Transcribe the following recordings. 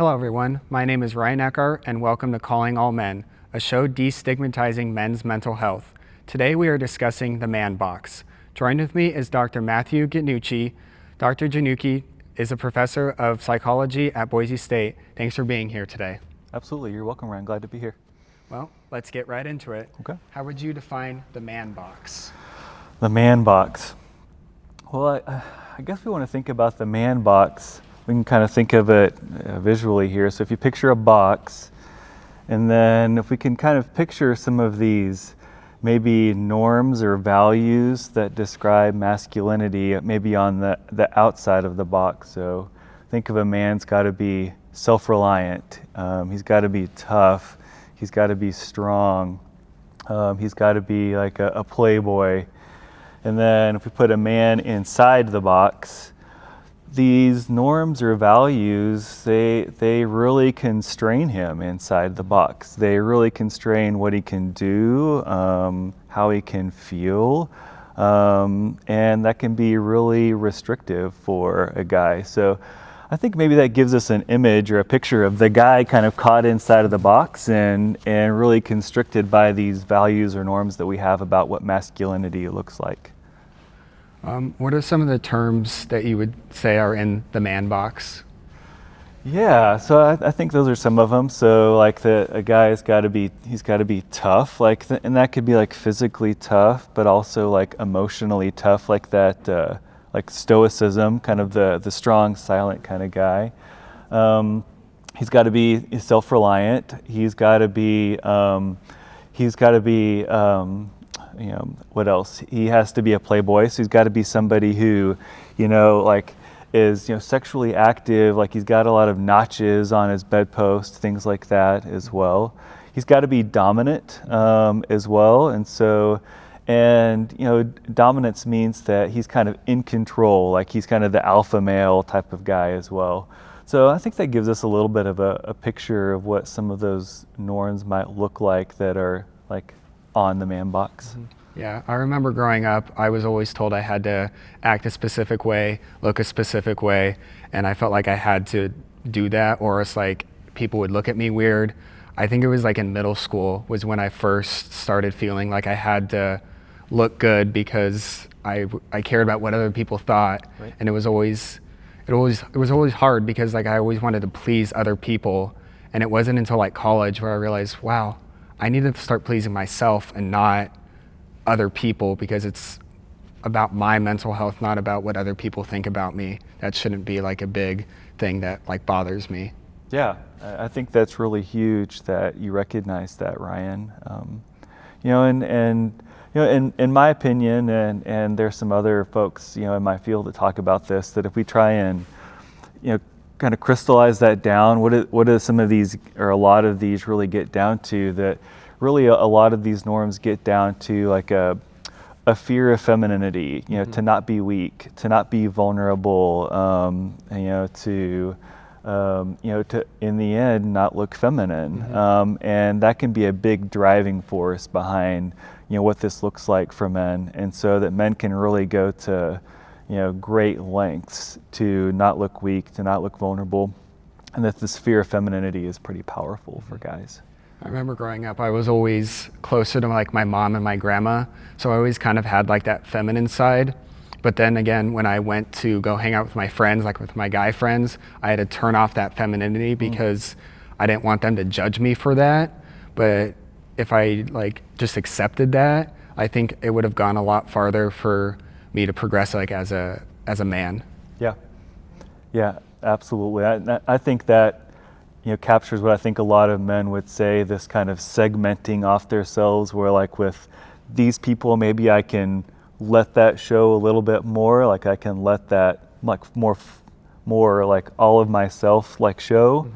Hello everyone, my name is Ryan Eckart and welcome to Calling All Men, a show destigmatizing men's mental health. Today we are discussing the man box. Joined with me is Dr. Matthew Genuchi. Dr. Genuchi is a professor of psychology at Boise State. Thanks for being here today. Absolutely, you're welcome, Ryan. Glad to be here. Well, let's get right into it. Okay. How would you define the man box? The man box. Well, I guess we want to think about the man box. We can kind of think of it visually here. So if you picture a box, and then if we can kind of picture some of these maybe norms or values that describe masculinity, maybe on the outside of the box. So think of a man's got to be self-reliant. He's got to be tough. He's got to be strong. He's got to be like a playboy. And then if we put a man inside the box, these norms or values, they really constrain him inside the box. They really constrain what he can do, how he can feel, and that can be really restrictive for a guy. So I think maybe that gives us an image or a picture of the guy kind of caught inside of the box and really constricted by these values or norms that we have about what masculinity looks like. What are some of the terms that you would say are in the man box? Yeah, so I think those are some of them. So like a guy's got to be tough, and that could be like physically tough, but also like emotionally tough, like that. Like stoicism, kind of the strong, silent kind of guy. He's got to be self-reliant. He's got to be, what else? He has to be a playboy. So he's got to be somebody who, is sexually active. Like he's got a lot of notches on his bedpost, things like that as well. He's got to be dominant as well, and dominance means that he's kind of in control, like he's kind of the alpha male type of guy as well. So I think that gives us a little bit of a picture of what some of those norms might look like that are like on the man box. Yeah, I remember growing up, I was always told I had to act a specific way, look a specific way, and I felt like I had to do that or else like people would look at me weird. I think it was like in middle school was when I first started feeling like I had to look good because I cared about what other people thought. Right. And it was always hard because like I always wanted to please other people, and it wasn't until like college where I realized, wow, I need to start pleasing myself and not other people, because it's about my mental health, not about what other people think about me. That shouldn't be like a big thing that like bothers me. Yeah, I think that's really huge that you recognize that, Ryan. In my opinion, and there's some other folks, in my field that talk about this, that if we try and, kind of crystallize that down, what do some of these, or a lot of these really get down to, that really a lot of these norms get down to like a fear of femininity, to not be weak, to not be vulnerable, to in the end not look feminine, and that can be a big driving force behind what this looks like for men, and so that men can really go to great lengths to not look weak, to not look vulnerable, and that this fear of femininity is pretty powerful for guys. I remember growing up, I was always closer to like my mom and my grandma, so I always kind of had like that feminine side. But then again, when I went to go hang out with my friends, like with my guy friends, I had to turn off that femininity because I didn't want them to judge me for that. But if I like just accepted that, I think it would have gone a lot farther for me to progress like as a man. Yeah, absolutely. I think that captures what I think a lot of men would say, this kind of segmenting off themselves, where like with these people, maybe I can let that show a little bit more, like I can let that like more like all of myself like show,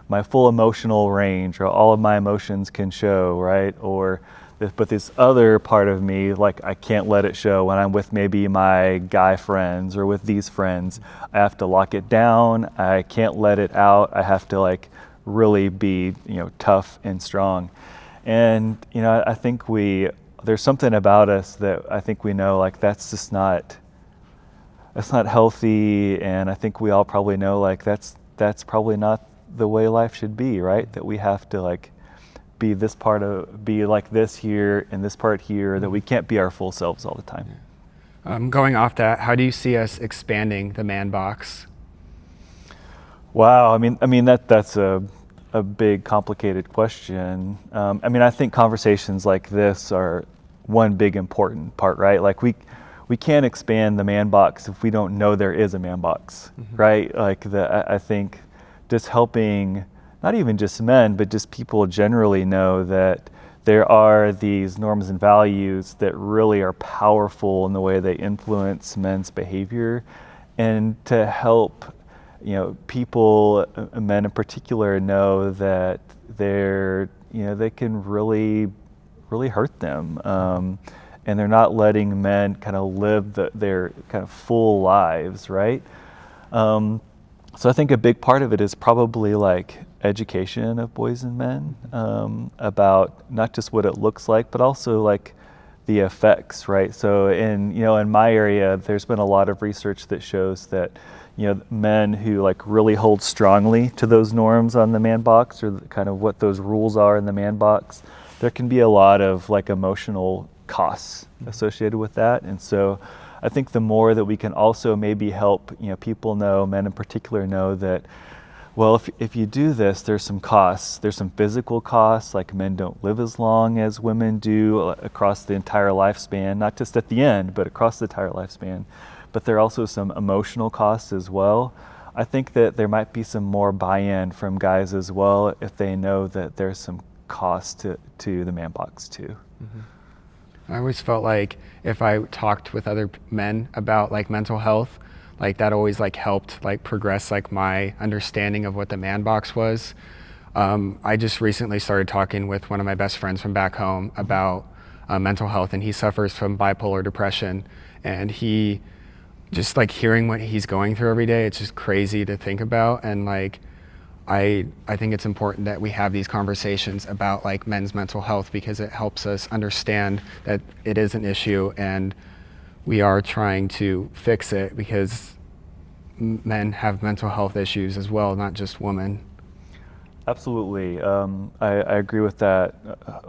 my full emotional range, or all of my emotions can show, right? But this other part of me, like I can't let it show when I'm with maybe my guy friends or with these friends. I have to lock it down. I can't let it out. I have to like really be, tough and strong. And, I think there's something about us that I think we know, like that's just not healthy. And I think we all probably know like that's probably not the way life should be, right? That we have to like be like this here and this part here, that we can't be our full selves all the time. Going off that, how do you see us expanding the man box? Wow, I mean that's a big, complicated question. I think conversations like this are one big important part, right? Like we can't expand the man box if we don't know there is a man box, right? Like I think just helping not even just men, but just people generally know that there are these norms and values that really are powerful in the way they influence men's behavior, and to help people, men in particular, know that they can really hurt them, and they're not letting men kind of live their kind of full lives, right? So I think a big part of it is probably like education of boys and men, about not just what it looks like, but also like the effects, right? So in my area, there's been a lot of research that shows that men who like really hold strongly to those norms on the man box, or kind of what those rules are in the man box, there can be a lot of like emotional costs associated with that. And so I think the more that we can also maybe help people know, men in particular, know that, well, if you do this, there's some costs. There's some physical costs, like men don't live as long as women do across the entire lifespan, not just at the end, but across the entire lifespan. But there are also some emotional costs as well. I think that there might be some more buy-in from guys as well if they know that there's some cost to the man box too. I always felt like if I talked with other men about like mental health, like that always like helped like progress like my understanding of what the man box was. I just recently started talking with one of my best friends from back home about mental health, and he suffers from bipolar depression, and he just like hearing what he's going through every day, it's just crazy to think about. And like I think it's important that we have these conversations about like men's mental health, because it helps us understand that it is an issue and we are trying to fix it, because men have mental health issues as well, not just women. Absolutely. I agree with that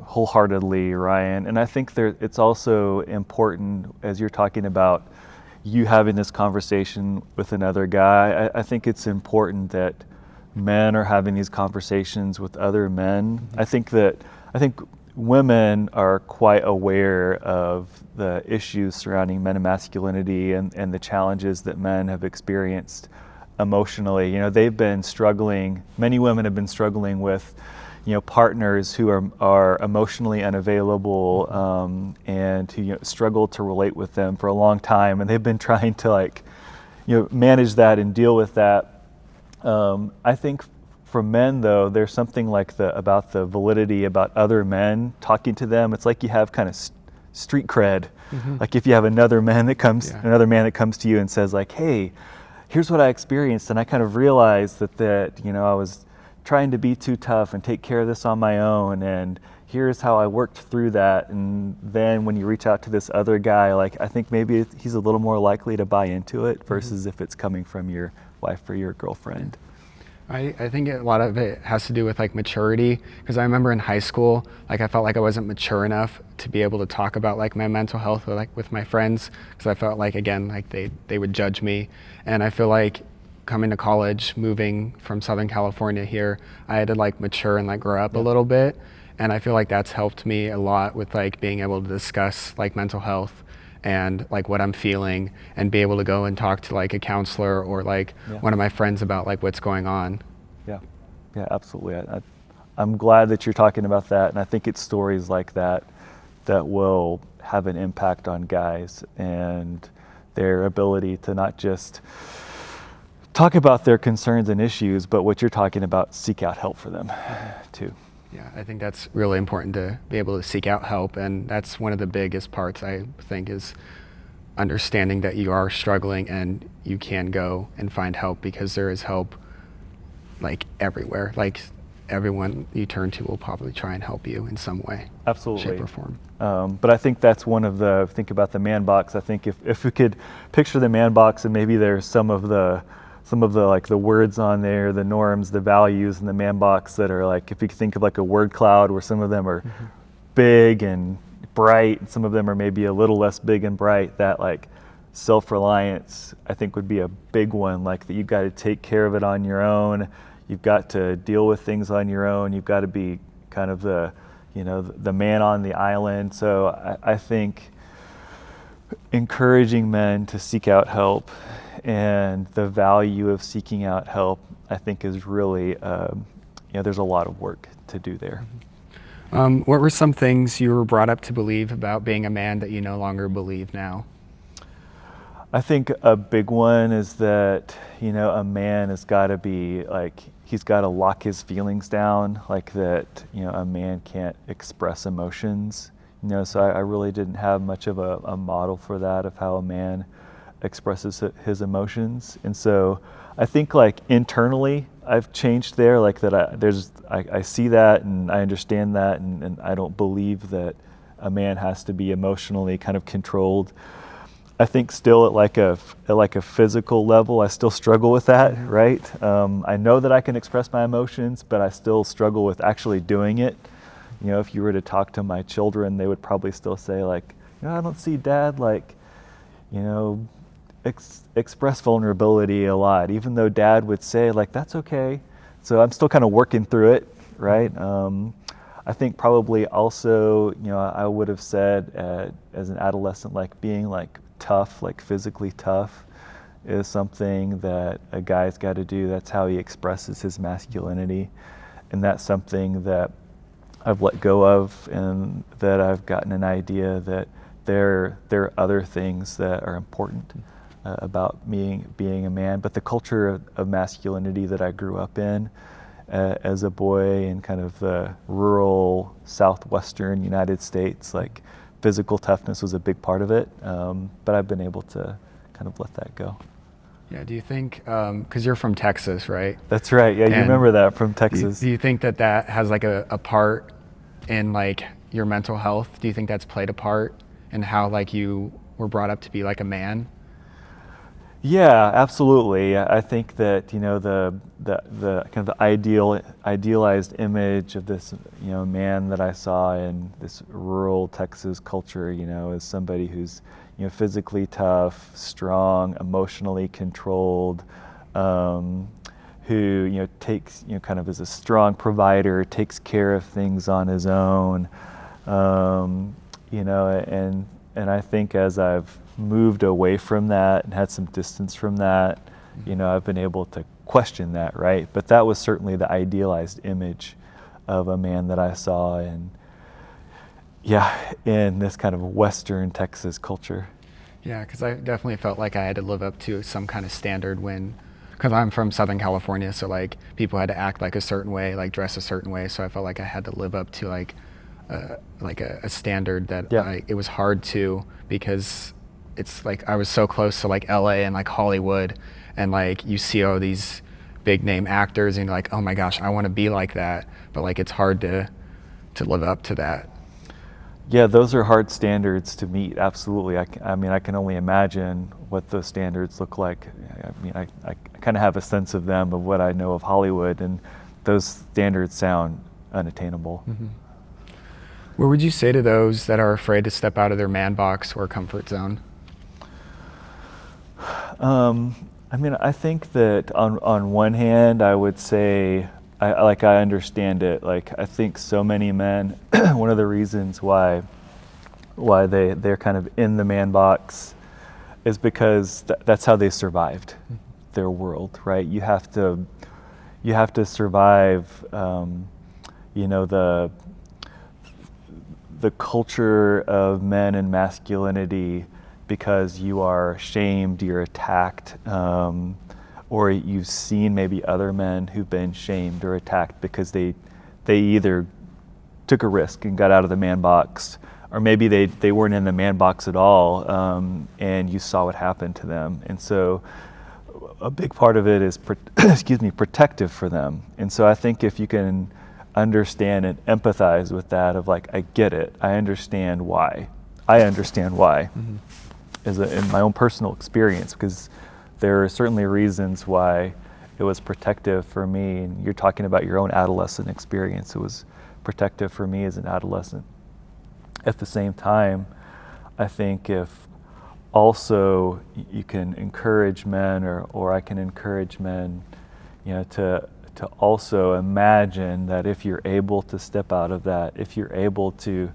wholeheartedly, Ryan. And I think it's also important, as you're talking about you having this conversation with another guy, I think it's important that men are having these conversations with other men. I think women are quite aware of the issues surrounding men and masculinity, and the challenges that men have experienced emotionally. They've been struggling, many women have been struggling with partners who are emotionally unavailable, and who struggle to relate with them for a long time, and they've been trying to manage that and deal with that. I think for men, though, there's something like about the validity about other men talking to them. It's like you have kind of street cred. Like if you have another man that comes to you and says like, "Hey, here's what I experienced, and I kind of realized that I was trying to be too tough and take care of this on my own, and here's how I worked through that." And then when you reach out to this other guy, like I think maybe he's a little more likely to buy into it versus if it's coming from your wife or your girlfriend. I think a lot of it has to do with like maturity, because I remember in high school, like I felt like I wasn't mature enough to be able to talk about like my mental health with my friends, because I felt like, again, like they would judge me. And I feel like coming to college, moving from Southern California here, I had to like mature and like grow up a little bit. And I feel like that's helped me a lot with like being able to discuss like mental health and like what I'm feeling, and be able to go and talk to like a counselor or like one of my friends about like what's going on. Yeah, absolutely. I'm glad that you're talking about that, and I think it's stories like that will have an impact on guys and their ability to not just talk about their concerns and issues, but what you're talking about, seek out help for them too. Yeah, I think that's really important, to be able to seek out help, and that's one of the biggest parts, I think, is understanding that you are struggling and you can go and find help, because there is help like everywhere. Like everyone you turn to will probably try and help you in some way. Absolutely. Shape or form. But I think that's think about the man box. I think if we could picture the man box, and maybe there's some of some of the like the words on there, the norms, the values in the man box that are like, if you think of like a word cloud where some of them are big and bright, and some of them are maybe a little less big and bright, that like self-reliance I think would be a big one, like that you've got to take care of it on your own, you've got to deal with things on your own, you've got to be kind of the, you know, the man on the island. So I think encouraging men to seek out help and the value of seeking out help, I think is really, there's a lot of work to do there. What were some things you were brought up to believe about being a man that you no longer believe now? I think a big one is that, a man has got to be like, he's got to lock his feelings down, like that, a man can't express emotions. So I really didn't have much of a model for that, of how a man expresses his emotions. And so I think like internally I've changed there, like that I see that and I understand that, and I don't believe that a man has to be emotionally kind of controlled. I think still at like a physical level, I still struggle with that, right? I know that I can express my emotions, but I still struggle with actually doing it. If you were to talk to my children, they would probably still say like, I don't see Dad like, express vulnerability a lot, even though Dad would say like, that's okay. So I'm still kind of working through it, right? I think probably also, I would have said as an adolescent, like being like tough, like physically tough, is something that a guy's got to do. That's how he expresses his masculinity. And that's something that I've let go of, and that I've gotten an idea that there are other things that are important about being a man. But the culture of masculinity that I grew up in as a boy in kind of the rural southwestern United States, like physical toughness was a big part of it. But I've been able to kind of let that go. Yeah, do you think, because you're from Texas, right? That's right, yeah, you remember that from Texas. Do you think that has like a part in like your mental health? Do you think that's played a part in how like you were brought up to be like a man? Yeah, absolutely. I think that the kind of the idealized image of this man that I saw in this rural Texas culture, is somebody who's physically tough, strong, emotionally controlled, who takes kind of is a strong provider, takes care of things on his own, and I think as I've moved away from that and had some distance from that, I've been able to question that, right? But that was certainly the idealized image of a man that I saw in this kind of Western Texas culture. Yeah, because I definitely felt like I had to live up to some kind of standard because I'm from Southern California, so like people had to act like a certain way, like dress a certain way, so I felt like I had to live up to like a standard that it was hard to, because it's like I was so close to like LA and like Hollywood, and like you see all these big name actors and you're like, oh my gosh, I want to be like that, but like it's hard to live up to that. Yeah, those are hard standards to meet, absolutely. I mean, I can only imagine what those standards look like. I mean, I kind of have a sense of them, of what I know of Hollywood, and those standards sound unattainable. Mm-hmm. What would you say to those that are afraid to step out of their man box or comfort zone? I mean, I think that on one hand, I would say, I understand it. Like, I think so many men, one of the reasons why they're kind of in the man box is because that's how they survived their world, right? You have to survive, the culture of men and masculinity, because you are shamed, you're attacked, or you've seen maybe other men who've been shamed or attacked because they either took a risk and got out of the man box, or maybe they weren't in the man box at all, and you saw what happened to them. And so a big part of it is protective for them. And so I think if you can understand and empathize with that, of like, I get it, I understand why. Mm-hmm. In my own personal experience, because there are certainly reasons why it was protective for me. And you're talking about your own adolescent experience. It was protective for me as an adolescent. At the same time, I think if also you can encourage men, or I can encourage men, to also imagine that if you're able to step out of that, if you're able to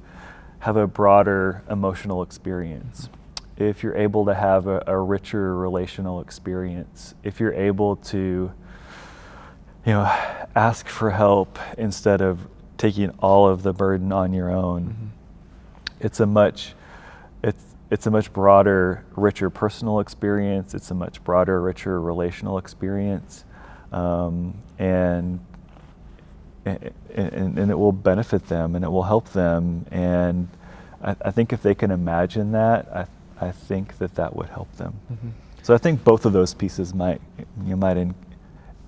have a broader emotional experience, if you're able to have a richer relational experience, if you're able to, ask for help instead of taking all of the burden on your own, it's a much broader, richer personal experience. It's a much broader, richer relational experience, and it will benefit them and it will help them. And I think if they can imagine that, I think that would help them. So I think both of those pieces might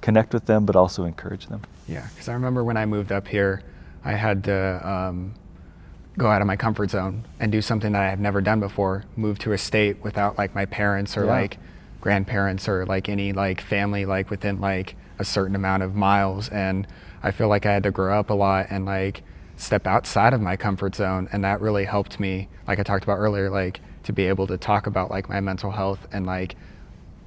connect with them, but also encourage them. Yeah, because I remember when I moved up here, I had to go out of my comfort zone and do something that I have never done before. Move to a state without like my parents or like grandparents or like any like family like within like a certain amount of miles, and I feel like I had to grow up a lot and like step outside of my comfort zone, and that really helped me, like I talked about earlier, like to be able to talk about like my mental health and like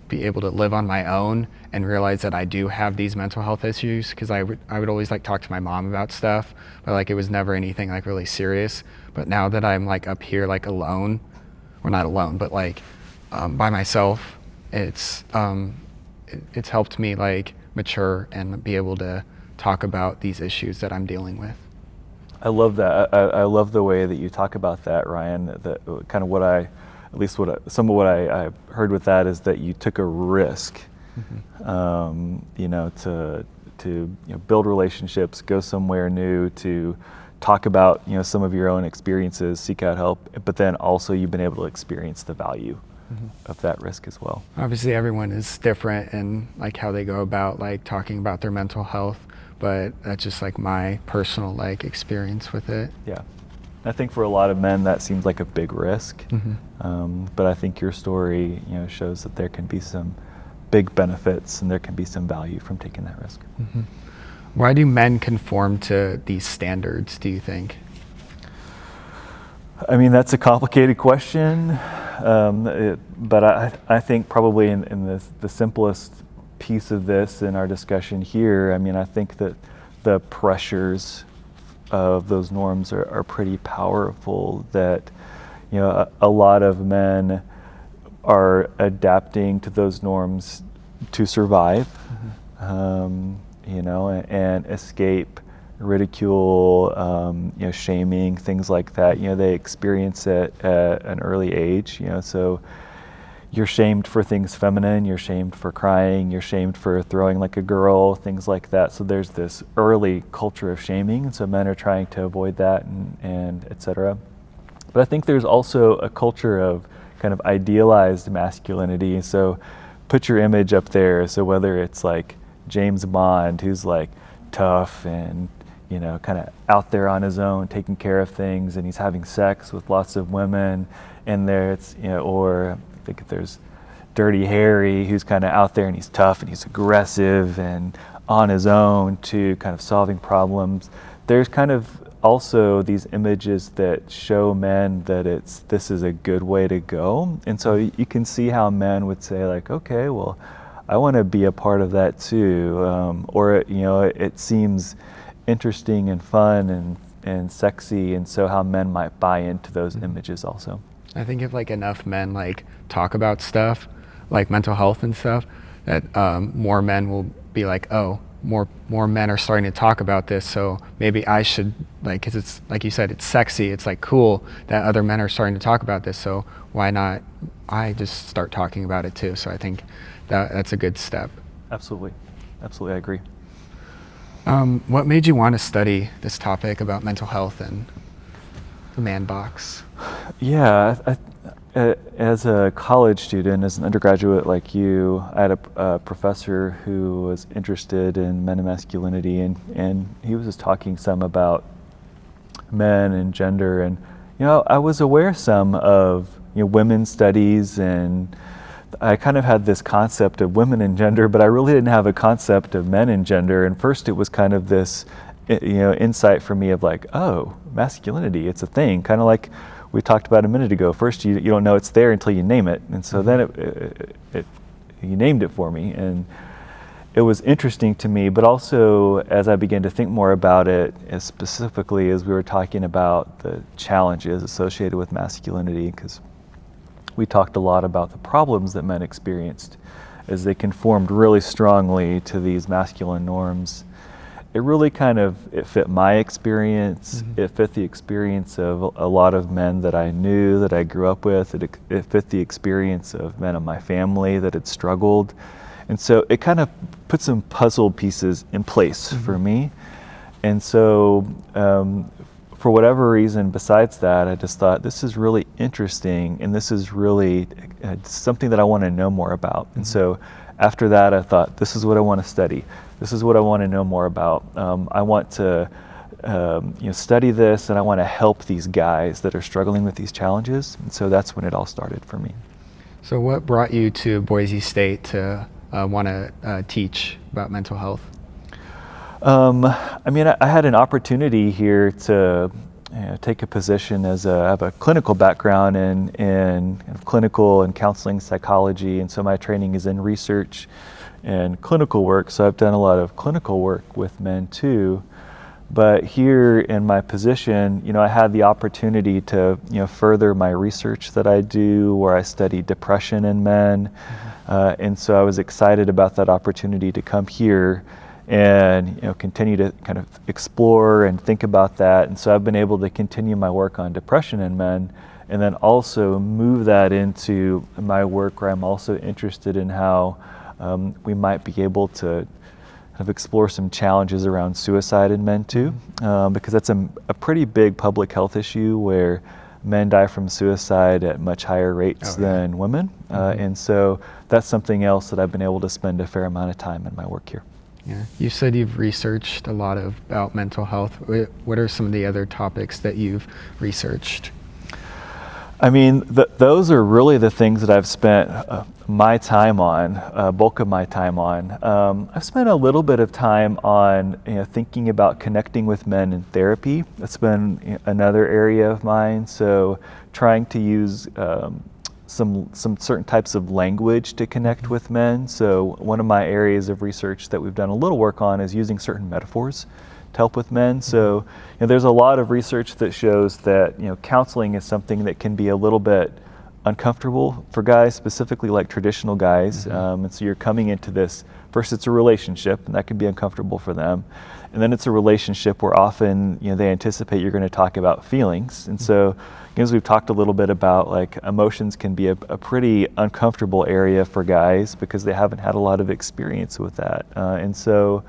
be able to live on my own and realize that I do have these mental health issues, because I would always like talk to my mom about stuff, but like it was never anything like really serious. But now that I'm like up here like alone, or not alone, but like by myself, it's helped me like mature and be able to talk about these issues that I'm dealing with. I love that. I love the way that you talk about that, Ryan. That kind of some of what I heard with that is that you took a risk, to build relationships, go somewhere new, to talk about some of your own experiences, seek out help, but then also you've been able to experience the value of that risk as well. Obviously, everyone is different in like how they go about like talking about their mental health, but that's just like my personal like experience with it. Yeah. I think for a lot of men that seems like a big risk, but I think your story, shows that there can be some big benefits and there can be some value from taking that risk. Why do men conform to these standards, do you think? I mean, that's a complicated question, but I think probably in the simplest piece of this in our discussion here, I mean, I think that the pressures of those norms are pretty powerful, that a lot of men are adapting to those norms to survive, and escape ridicule, shaming, things like that. They experience it at an early age, so you're shamed for things feminine, you're shamed for crying, you're shamed for throwing like a girl, things like that. So there's this early culture of shaming, and so men are trying to avoid that and et cetera. But I think there's also a culture of kind of idealized masculinity. So put your image up there. So whether it's like James Bond, who's like tough and kind of out there on his own, taking care of things, and he's having sex with lots of women, and there it's or I think there's Dirty Harry, who's kind of out there and he's tough and he's aggressive and on his own to kind of solving problems. There's kind of also these images that show men that this is a good way to go, and so you can see how men would say like, okay, well, I want to be a part of that too, or it seems interesting and fun and sexy, and so how men might buy into those images also. I think if like enough men like talk about stuff like mental health and stuff, that more men will be like, oh, more men are starting to talk about this, so maybe I should, like, because it's like you said, it's sexy, it's like cool that other men are starting to talk about this, so why not I just start talking about it too? So I think that's a good step. Absolutely, I agree. What made you want to study this topic about mental health and the man box? Yeah, as a college student, as an undergraduate like you, I had a professor who was interested in men and masculinity, and he was just talking some about men and gender, and I was aware some of women's studies and I kind of had this concept of women and gender, but I really didn't have a concept of men and gender. And first it was kind of this, insight for me of like, oh, masculinity, it's a thing. Kind of like we talked about a minute ago. First, you don't know it's there until you name it. And so then you named it for me. And it was interesting to me, but also as I began to think more about it, as specifically as we were talking about the challenges associated with masculinity, because we talked a lot about the problems that men experienced as they conformed really strongly to these masculine norms. It really it fit my experience. It fit the experience of a lot of men that I knew, that I grew up with. It fit the experience of men in my family that had struggled. And so it kind of put some puzzle pieces in place for me. And so for whatever reason besides that, I just thought this is really interesting, and this is really something that I want to know more about. And so after that, I thought, this is what I want to study. This is what I want to know more about. I want to study this, and I want to help these guys that are struggling with these challenges. And so that's when it all started for me. So what brought you to Boise State to want to teach about mental health? I had an opportunity here to take a position I have a clinical background in kind of clinical and counseling psychology, and so my training is in research and clinical work. So I've done a lot of clinical work with men too. But here in my position, I had the opportunity to further my research that I do, where I study depression in men, and so I was excited about that opportunity to come here and continue to kind of explore and think about that. And so I've been able to continue my work on depression in men, and then also move that into my work where I'm also interested in how we might be able to kind of explore some challenges around suicide in men too, because that's a pretty big public health issue where men die from suicide at much higher rates than women. And so that's something else that I've been able to spend a fair amount of time in my work here. Yeah, you said you've researched a lot about mental health. What are some of the other topics that you've researched? Those are really the things that I've spent my time on, bulk of my time on. I've spent a little bit of time on thinking about connecting with men in therapy. That's been another area of mine. So trying to use some certain types of language to connect with men. So one of my areas of research that we've done a little work on is using certain metaphors to help with men. So there's a lot of research that shows that counseling is something that can be a little bit uncomfortable for guys, specifically like traditional guys. And so you're coming into this, first it's a relationship, and that can be uncomfortable for them. And then it's a relationship where often they anticipate you're going to talk about feelings. And so as we've talked a little bit about, like, emotions can be a pretty uncomfortable area for guys because they haven't had a lot of experience with that. And so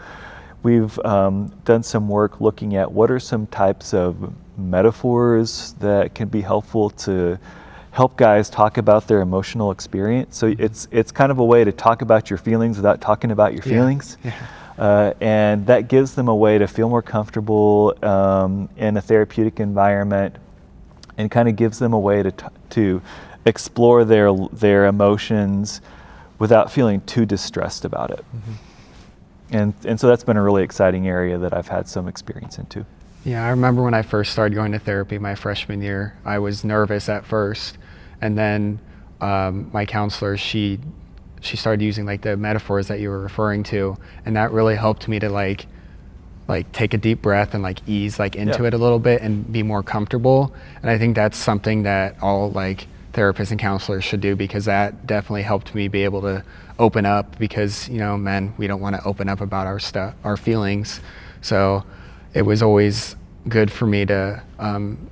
we've done some work looking at what are some types of metaphors that can be helpful to help guys talk about their emotional experience. So it's kind of a way to talk about your feelings without talking about your feelings. And that gives them a way to feel more comfortable in a therapeutic environment, and kind of gives them a way to explore their emotions without feeling too distressed about it. And so that's been a really exciting area that I've had some experience into. Yeah, I remember when I first started going to therapy my freshman year, I was nervous at first, and then my counselor, she started using like the metaphors that you were referring to, and that really helped me to like take a deep breath and like ease into it a little bit and be more comfortable. And I think that's something that all like therapists and counselors should do, because that definitely helped me be able to open up, because men, we don't want to open up about our feelings. So it was always good for me to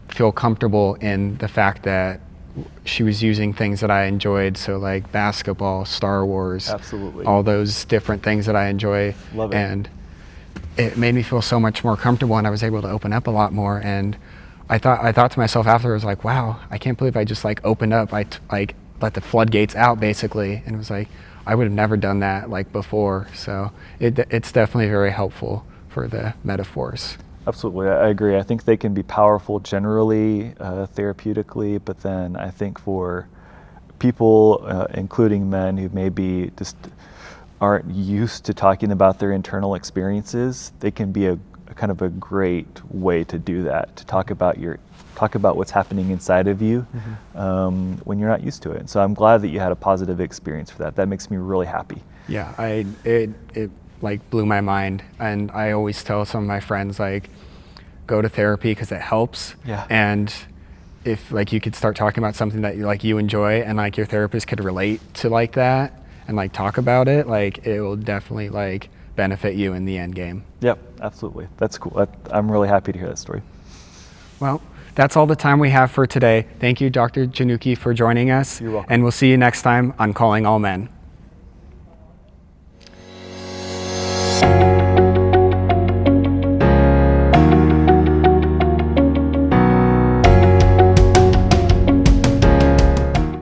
feel comfortable in the fact that she was using things that I enjoyed, so like basketball, Star Wars, absolutely, all those different things that I enjoy. Love it. And it made me feel so much more comfortable, and I was able to open up a lot more. And I thought to myself afterwards, like, wow, I can't believe I just like opened up. I let the floodgates out basically, and it was like I would have never done that like before. So it's definitely very helpful for the metaphors. Absolutely, I agree. I think they can be powerful generally, therapeutically, but then I think for people, including men, who maybe just aren't used to talking about their internal experiences, they can be a kind of a great way to do that, to talk about what's happening inside of you when you're not used to it. And so I'm glad that you had a positive experience for that. That makes me really happy. Yeah, it like blew my mind, and I always tell some of my friends, like, go to therapy because it helps. Yeah. And if like you could start talking about something that you enjoy, and like your therapist could relate to like that and like talk about it, like it will definitely like benefit you in the end game. Yep, absolutely. That's cool. I'm really happy to hear that story. Well, that's all the time we have for today. Thank you, Dr. Genuchi, for joining us. You're welcome. And we'll see you next time on Calling All Men.